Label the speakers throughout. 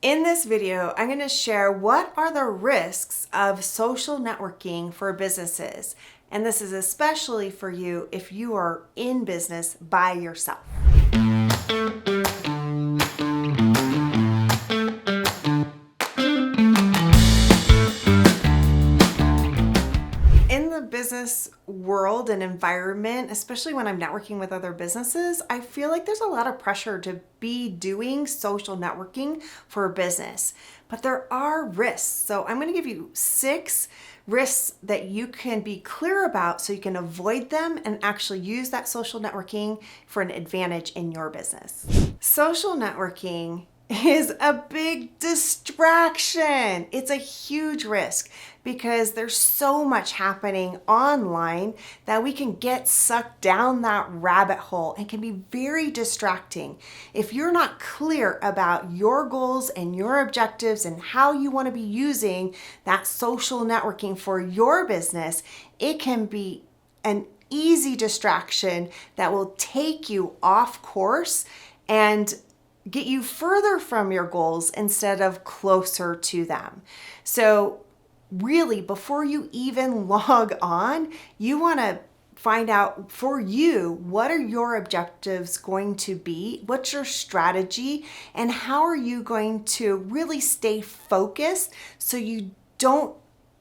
Speaker 1: In this video, I'm going to share what are the risks of social networking for businesses. And this is especially for you if you are in business by yourself. In the business world and environment, especially when I'm networking with other businesses, I feel like there's a lot of pressure to be doing social networking for a business, but there are risks. So I'm going to give you 6 risks that you can be clear about so you can avoid them and actually use that social networking for an advantage in your business. Social networking is a big distraction. It's a huge risk because there's so much happening online that we can get sucked down that rabbit hole and can be very distracting. If you're not clear about your goals and your objectives and how you want to be using that social networking for your business, it can be an easy distraction that will take you off course and get you further from your goals instead of closer to them. So really, before you even log on, you want to find out for you, what are your objectives going to be? What's your strategy? And how are you going to really stay focused so you don't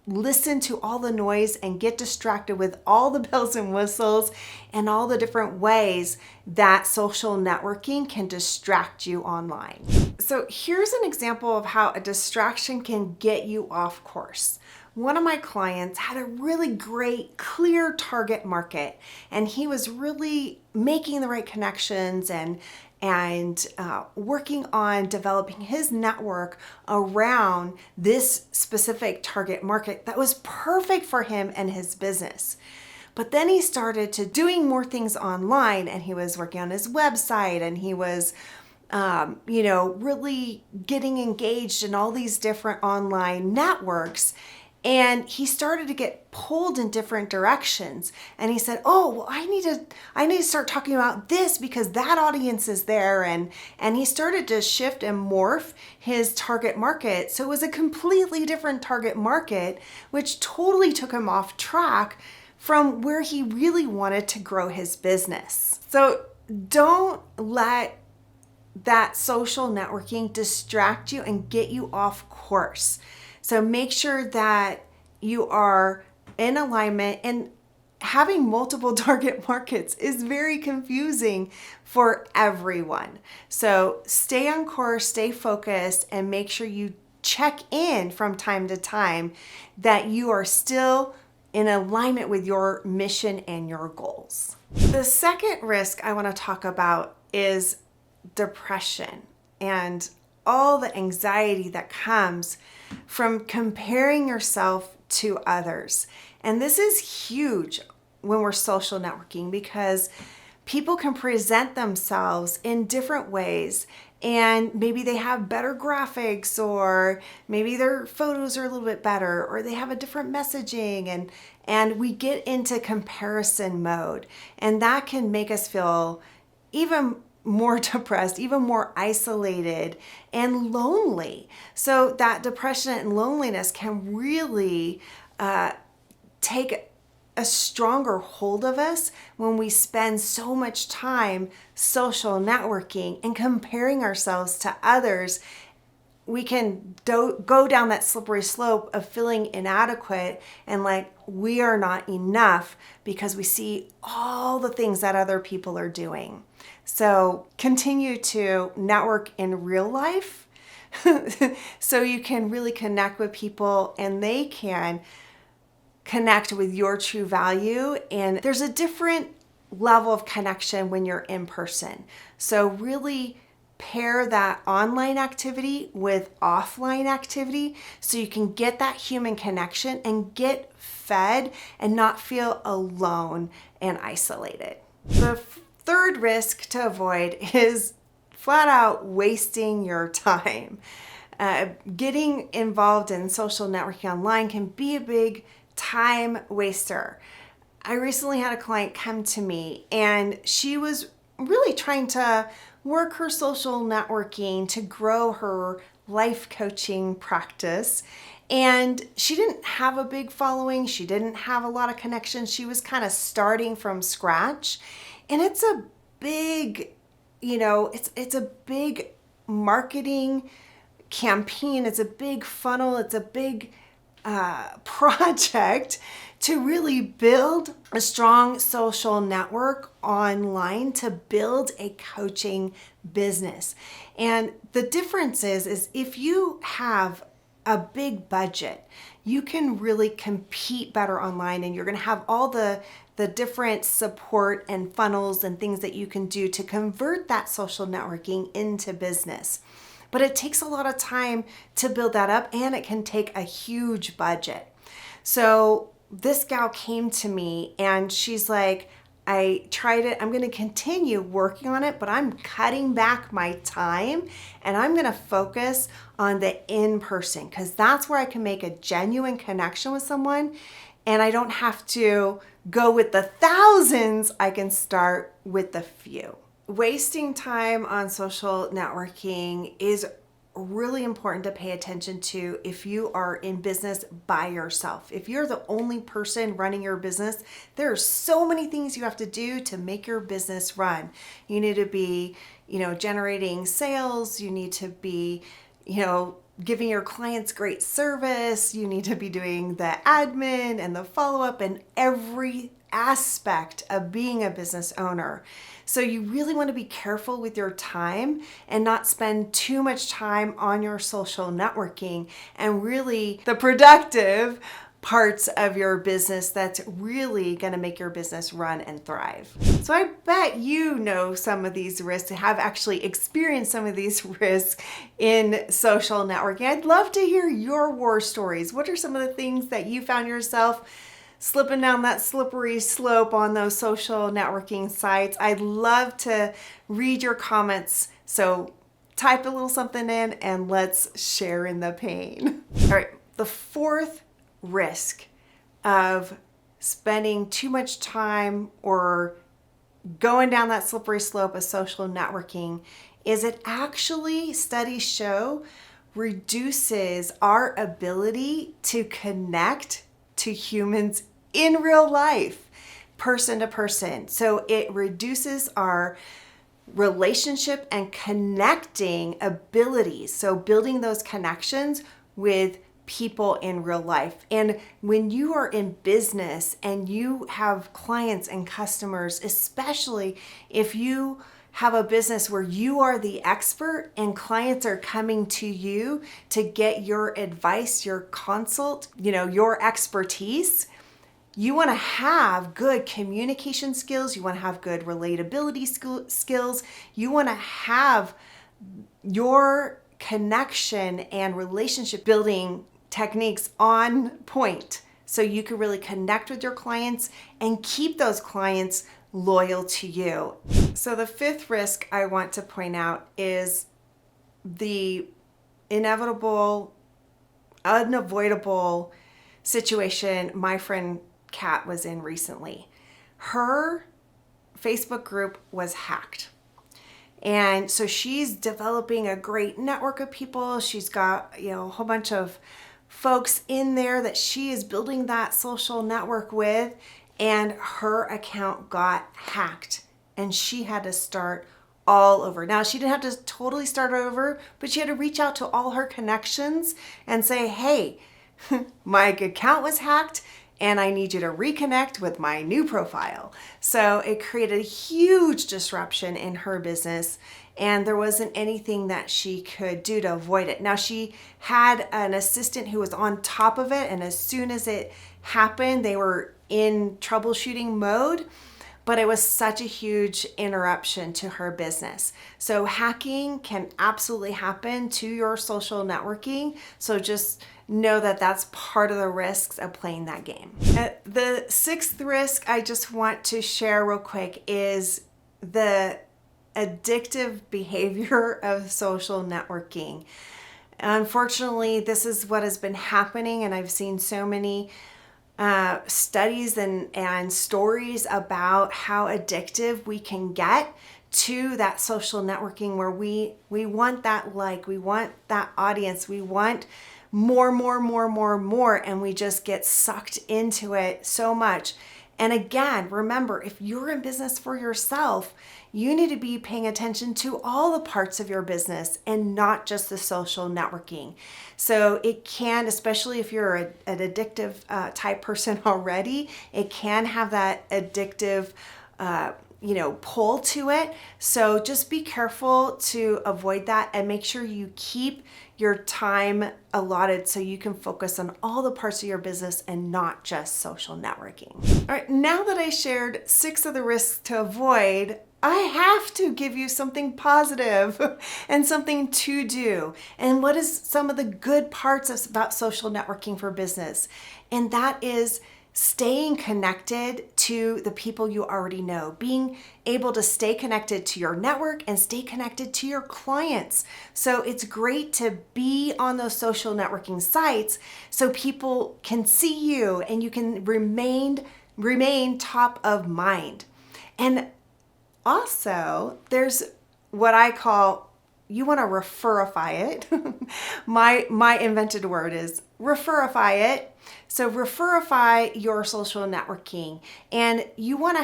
Speaker 1: listen to all the noise and get distracted with all the bells and whistles and all the different ways that social networking can distract you online. So here's an example of how a distraction can get you off course. One of my clients had a really great, clear target market, and he was really making the right connections and working on developing his network around this specific target market that was perfect for him and his business. But then he started to doing more things online, and he was working on his website, and he was really getting engaged in all these different online networks. And he started to get pulled in different directions. And he said, oh, well, I need to start talking about this because that audience is there. And he started to shift and morph his target market. So it was a completely different target market, which totally took him off track from where he really wanted to grow his business. So don't let that social networking distract you and get you off course. So make sure that you are in alignment, and having multiple target markets is very confusing for everyone. So stay on course, stay focused, and make sure you check in from time to time that you are still in alignment with your mission and your goals. The second risk I want to talk about is depression and all the anxiety that comes from comparing yourself to others. And this is huge when we're social networking because people can present themselves in different ways, and maybe they have better graphics, or maybe their photos are a little bit better, or they have a different messaging, and we get into comparison mode, and that can make us feel even more depressed, even more isolated and lonely. So that depression and loneliness can really take a stronger hold of us when we spend so much time social networking and comparing ourselves to others. We can go down that slippery slope of feeling inadequate and like we are not enough because we see all the things that other people are doing. So continue to network in real life so you can really connect with people and they can connect with your true value. And there's a different level of connection when you're in person. So really pair that online activity with offline activity so you can get that human connection and get fed and not feel alone and isolated. The third risk to avoid is flat out wasting your time. Getting involved in social networking online can be a big time waster. I recently had a client come to me and she was really trying to work her social networking to grow her life coaching practice. And she didn't have a big following. She didn't have a lot of connections. She was kind of starting from scratch. And it's a big, it's a big marketing campaign. It's a big funnel. It's a big project to really build a strong social network online, to build a coaching business. And the difference is if you have a big budget, you can really compete better online, and you're going to have all the different support and funnels and things that you can do to convert that social networking into business. But it takes a lot of time to build that up, and it can take a huge budget. So this gal came to me and she's like, I tried it. I'm going to continue working on it, but I'm cutting back my time and I'm going to focus on the in-person, because that's where I can make a genuine connection with someone and I don't have to go with the thousands. I can start with the few. Wasting time on social networking is really important to pay attention to if you are in business by yourself. If you're the only person running your business, there are so many things you have to do to make your business run. You need to be, generating sales. You need to be, giving your clients great service. You need to be doing the admin and the follow-up and every aspect of being a business owner. So you really want to be careful with your time and not spend too much time on your social networking and really the productive parts of your business that's really going to make your business run and thrive. So I bet you know some of these risks, have actually experienced some of these risks in social networking. I'd love to hear your war stories. What are some of the things that you found yourself slipping down that slippery slope on those social networking sites? I'd love to read your comments. So type a little something in and let's share in the pain. All right, the fourth risk of spending too much time or going down that slippery slope of social networking is it actually, studies show, reduces our ability to connect to humans in real life, person to person. So it reduces our relationship and connecting abilities. So building those connections with people in real life. And when you are in business and you have clients and customers, especially if you have a business where you are the expert and clients are coming to you to get your advice, your consult, your expertise, you want to have good communication skills. You want to have good relatability skills. You want to have your connection and relationship building techniques on point so you can really connect with your clients and keep those clients loyal to you. So the fifth risk I want to point out is the inevitable, unavoidable situation my friend Kat was in recently. Her Facebook group was hacked. And so she's developing a great network of people. She's got, a whole bunch of folks in there that she is building that social network with, and her account got hacked and she had to start all over. Now, she didn't have to totally start over, but she had to reach out to all her connections and say, hey, my account was hacked and I need you to reconnect with my new profile. So it created a huge disruption in her business, and there wasn't anything that she could do to avoid it. Now, she had an assistant who was on top of it, and as soon as it happened, they were in troubleshooting mode, but it was such a huge interruption to her business. So hacking can absolutely happen to your social networking. So just know that that's part of the risks of playing that game. The sixth risk I just want to share real quick is the addictive behavior of social networking. Unfortunately, this is what has been happening, and I've seen so many studies and stories about how addictive we can get to that social networking where we want that like, we want that audience, we want more, and we just get sucked into it so much. And again, remember, if you're in business for yourself, you need to be paying attention to all the parts of your business and not just the social networking. So it can, especially if you're an addictive type person already, it can have that addictive pull to it. So just be careful to avoid that and make sure you keep your time allotted so you can focus on all the parts of your business and not just social networking. All right, now that I shared 6 of the risks to avoid, I have to give you something positive and something to do. And what is some of the good parts about social networking for business? And that is staying connected to the people you already know, being able to stay connected to your network and stay connected to your clients. So it's great to be on those social networking sites so people can see you and you can remain top of mind. And also, there's what I call, you want to referify it. My invented word is referify it. So referify your social networking, and you want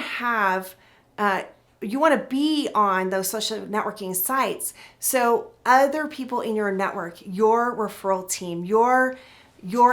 Speaker 1: to be on those social networking sites so other people in your network, your referral team, your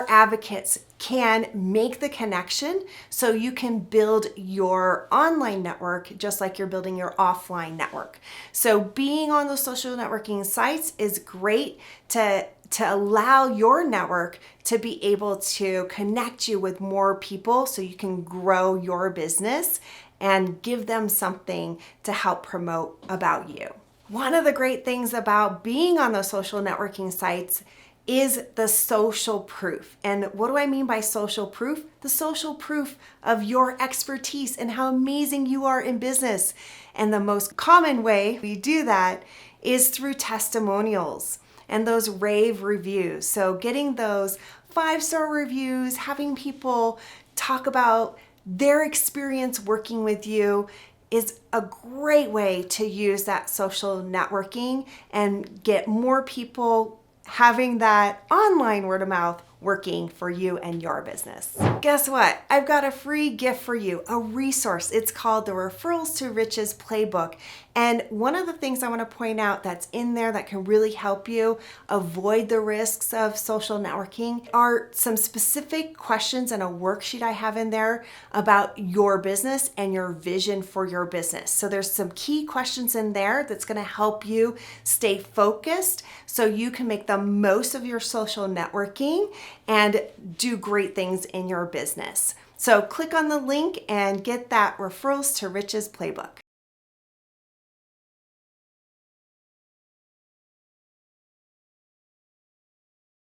Speaker 1: advocates can make the connection so you can build your online network just like you're building your offline network. So being on those social networking sites is great to allow your network to be able to connect you with more people so you can grow your business and give them something to help promote about you. One of the great things about being on those social networking sites is the social proof. And what do I mean by social proof? The social proof of your expertise and how amazing you are in business. And the most common way we do that is through testimonials and those rave reviews. So getting those 5-star reviews, having people talk about their experience working with you is a great way to use that social networking and get more people having that online word of mouth working for you and your business. Guess what? I've got a free gift for you, a resource. It's called the Referrals to Riches Playbook. And one of the things I want to point out that's in there that can really help you avoid the risks of social networking are some specific questions and a worksheet I have in there about your business and your vision for your business. So there's some key questions in there that's going to help you stay focused so you can make the most of your social networking and do great things in your business. So click on the link and get that Referrals to Riches Playbook.